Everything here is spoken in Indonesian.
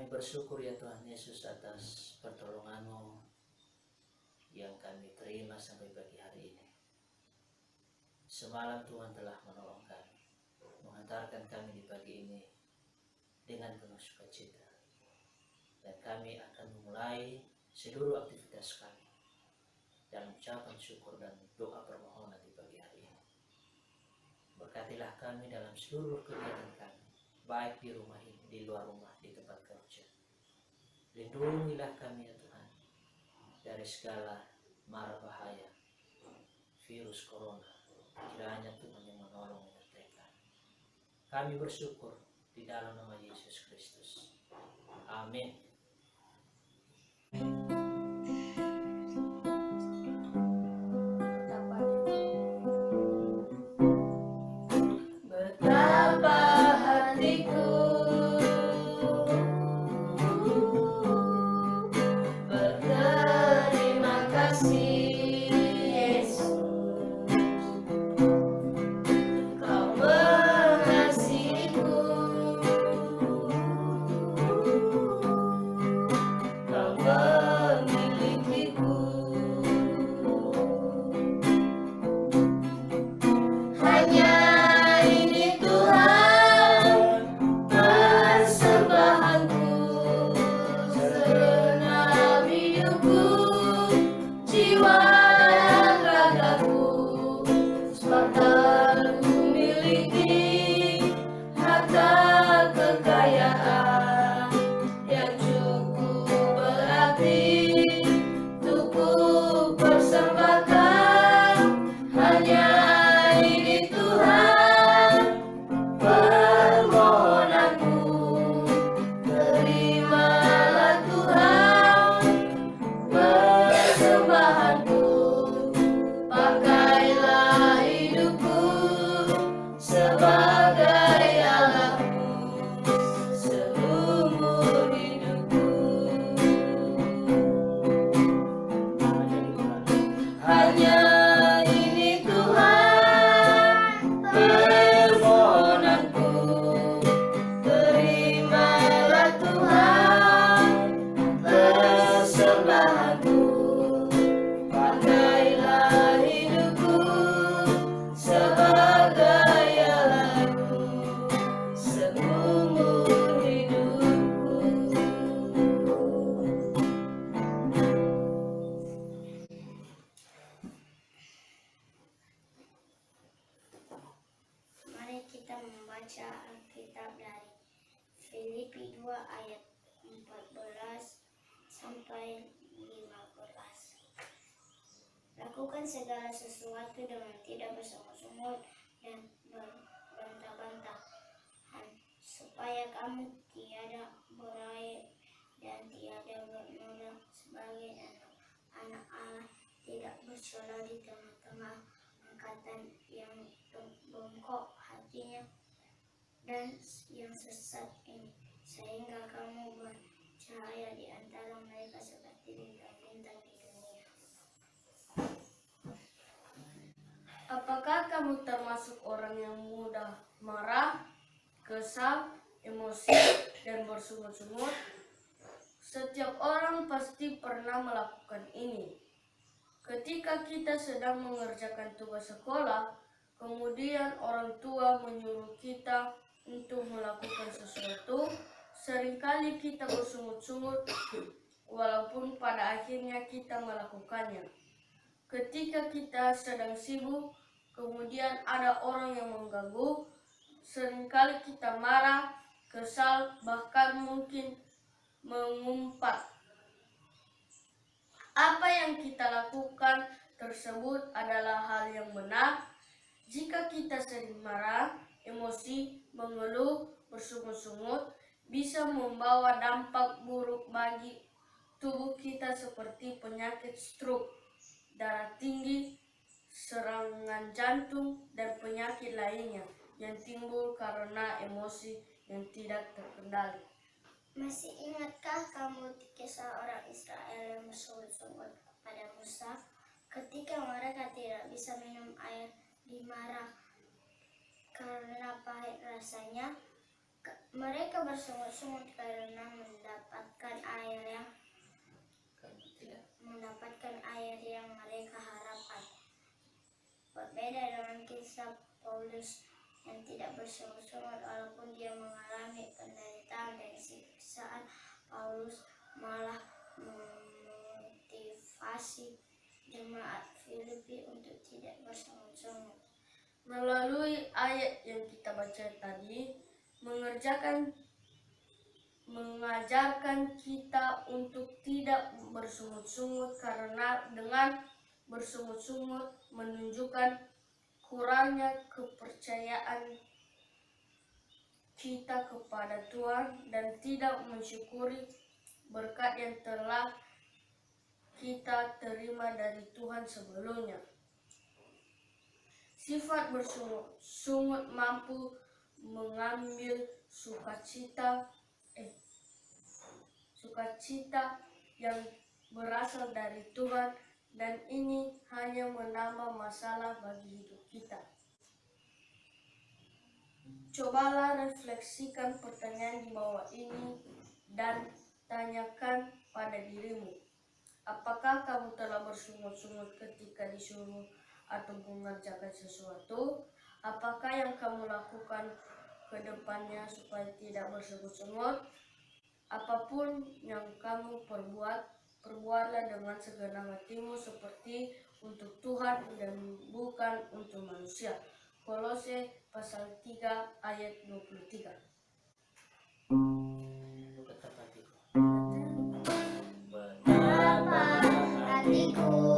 Kami bersyukur ya Tuhan Yesus atas pertolongan-Mu yang kami terima sampai pagi hari ini. Semalam Tuhan telah menolong kami, menghantarkan kami di pagi ini dengan penuh sukacita. Dan kami akan memulai seluruh aktivitas kami dalam ucapan syukur dan doa permohonan di pagi hari ini. Berkatilah kami dalam seluruh kegiatan kami, baik di rumah ini, di luar rumah, di tempat kerja. Lindungilah kami ya Tuhan dari segala mara bahaya virus corona. Kiranya Tuhan yang menolong menyertai kami. Kami bersyukur di dalam nama Yesus Kristus. Amin. Betapa hatiku berterima kasih, Yesus. Kau mengasihiku, Kau memilikiku. Hanya ini Tuhan persembahanku, segenap hidupku, jiwa dan ragaku. Sebab tak ku miliki harta kekayaan yang cukup berarti untuk ku persembahkan. Hanya ini Tuhan permohonanku, terimalah Tuhan persembahanku. Pakailah hidupku sebagai alatmu seumur hidupku. Hanya ini Tuhan permohonanku, terimalah Tuhan persembahanku. Pakailah hidupku sebagai alatmu seumur hidupku. Mari kita membaca Alkitab dari Filipi 2 ayat 14 sampai 15. Lakukan segala sesuatu dengan tidak bersungut-sungut dan berbantah-bantahan, supaya kamu tiada berai dan tiada bernoda sebagai anak-anak Allah, tidak bercela di tengah-tengah angkatan yang bengkok hatinya dan yang sesat ini, sehingga kamu bercahaya di antara mereka seperti bintang-bintang di dunia. Apakah kamu termasuk orang yang mudah marah, kesal, emosi, dan bersungut-sungut? Setiap orang pasti pernah melakukan ini. Ketika kita sedang mengerjakan tugas sekolah, kemudian orang tua menyuruh kita untuk melakukan sesuatu, seringkali kita bersungut-sungut walaupun pada akhirnya kita melakukannya. Ketika kita sedang sibuk, kemudian ada orang yang mengganggu, seringkali kita marah, kesal, bahkan mungkin mengumpat. Apa yang kita lakukan tersebut adalah hal yang benar. Jika kita sering marah, emosi, mengeluh, bersungut-sungut, bisa membawa dampak buruk bagi tubuh kita seperti penyakit stroke, darah tinggi, serangan jantung, dan penyakit lainnya yang timbul karena emosi yang tidak terkendali. Masih ingatkah kamu kisah orang Israel yang bersungut-sungut kepada Musa ketika mereka tidak bisa minum air di Marah karena pahit rasanya? Mereka bersungut-sungut karena mendapatkan air yang mereka harapkan. Berbeda dengan kisah Paulus yang tidak bersungut-sungut walaupun dia mengalami penderitaan dan siksaan. Paulus malah memotivasi jemaat Filipi untuk tidak bersungut-sungut. Melalui ayat yang kita baca tadi, mengajarkan kita untuk tidak bersungut-sungut, karena dengan bersungut-sungut menunjukkan kurangnya kepercayaan kita kepada Tuhan dan tidak mensyukuri berkat yang telah kita terima dari Tuhan sebelumnya. Sifat bersungut-sungut mampu mengambil sukacita yang berasal dari Tuhan, dan ini hanya menambah masalah bagi hidup kita. Cobalah refleksikan pertanyaan di bawah ini dan tanyakan pada dirimu. Apakah kamu telah bersungut-sungut ketika disuruh atau mengerjakan sesuatu? Apakah yang kamu lakukan ke depannya supaya tidak bersungut-sungut? Apapun yang kamu perbuatlah dengan segenap hatimu seperti untuk Tuhan dan bukan untuk manusia. Kolose pasal 3 ayat 23. Betapa hatiku. Betapa hatiku